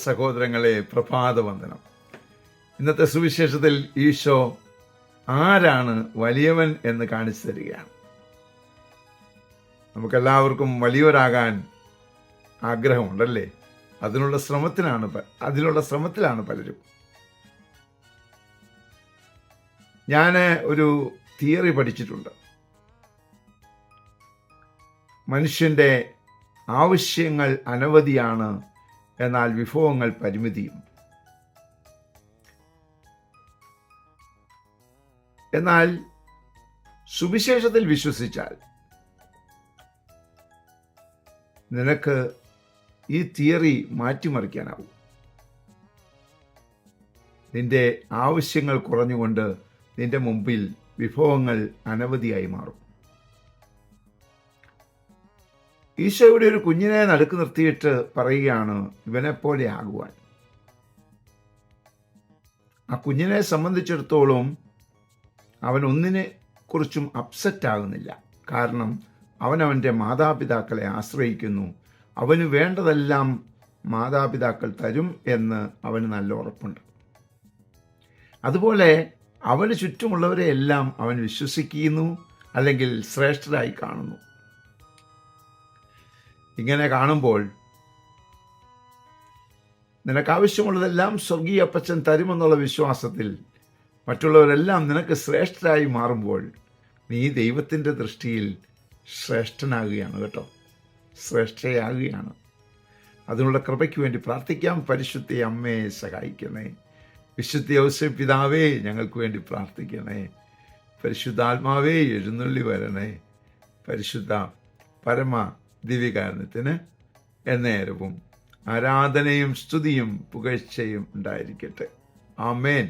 സഹോദരങ്ങളെ, പ്രഭാതവന്ദനം. ഇന്നത്തെ സുവിശേഷത്തിൽ ഈശോ ആരാണ് വലിയവൻ എന്ന് കാണിച്ചു തരികയാണ്. നമുക്കെല്ലാവർക്കും വലിയവരാകാൻ ആഗ്രഹമുണ്ടല്ലേ? അതിനുള്ള ശ്രമത്തിലാണ് പലരും. ഞാൻ ഒരു തിയറി പഠിച്ചിട്ടുണ്ട്. മനുഷ്യൻ്റെ ആവശ്യങ്ങൾ അനവധിയാണ്, എന്നാൽ വിഭവങ്ങൾ പരിമിതിയും. എന്നാൽ സുവിശേഷത്തിൽ വിശ്വസിച്ചാൽ നിനക്ക് ഈ തിയറി മാറ്റിമറിക്കാനാവും. നിന്റെ ആവശ്യങ്ങൾ കുറഞ്ഞുകൊണ്ട് നിന്റെ മുമ്പിൽ വിഭവങ്ങൾ അനവധിയായി മാറും. ഈശോ ഇവിടെ ഒരു കുഞ്ഞിനെ നടുക്ക് നിർത്തിയിട്ട് പറയുകയാണ്, ഇവനെപ്പോലെ ആകുവാൻ. ആ കുഞ്ഞിനെ സംബന്ധിച്ചിടത്തോളം അവൻ ഒന്നിനെ കുറിച്ചും അപ്സെറ്റ് ആകുന്നില്ല. കാരണം അവനവൻ്റെ മാതാപിതാക്കളെ ആശ്രയിക്കുന്നു. അവന് വേണ്ടതെല്ലാം മാതാപിതാക്കൾ തരും എന്ന് അവന് നല്ല ഉറപ്പുണ്ട്. അതുപോലെ അവന് ചുറ്റുമുള്ളവരെ എല്ലാം അവൻ വിശ്വസിക്കുന്നു, അല്ലെങ്കിൽ ശ്രേഷ്ഠരായി കാണുന്നു. ഇങ്ങനെ കാണുമ്പോൾ നിനക്കാവശ്യമുള്ളതെല്ലാം സ്വർഗീയ അപ്പച്ചൻ തരുമെന്നുള്ള വിശ്വാസത്തിൽ മറ്റുള്ളവരെല്ലാം നിനക്ക് ശ്രേഷ്ഠരായി മാറുമ്പോൾ നീ ദൈവത്തിൻ്റെ ദൃഷ്ടിയിൽ ശ്രേഷ്ഠനാകുകയാണ് കേട്ടോ, ശ്രേഷ്ഠയാകുകയാണ്. അതിനുള്ള കൃപയ്ക്ക് വേണ്ടി പ്രാർത്ഥിക്കാം. പരിശുദ്ധ അമ്മയെ സഹായിക്കണേ. വിശുദ്ധ ഔസേപ്പ് പിതാവേ, ഞങ്ങൾക്ക് വേണ്ടി പ്രാർത്ഥിക്കണേ. പരിശുദ്ധാത്മാവേ, എഴുന്നള്ളി വരണേ. പരിശുദ്ധ പരമ ദിവ്യകാരണത്തിന് എന്നേരവും ആരാധനയും സ്തുതിയും പുകഴ്ചയും ഉണ്ടായിരിക്കട്ടെ. ആമേൻ.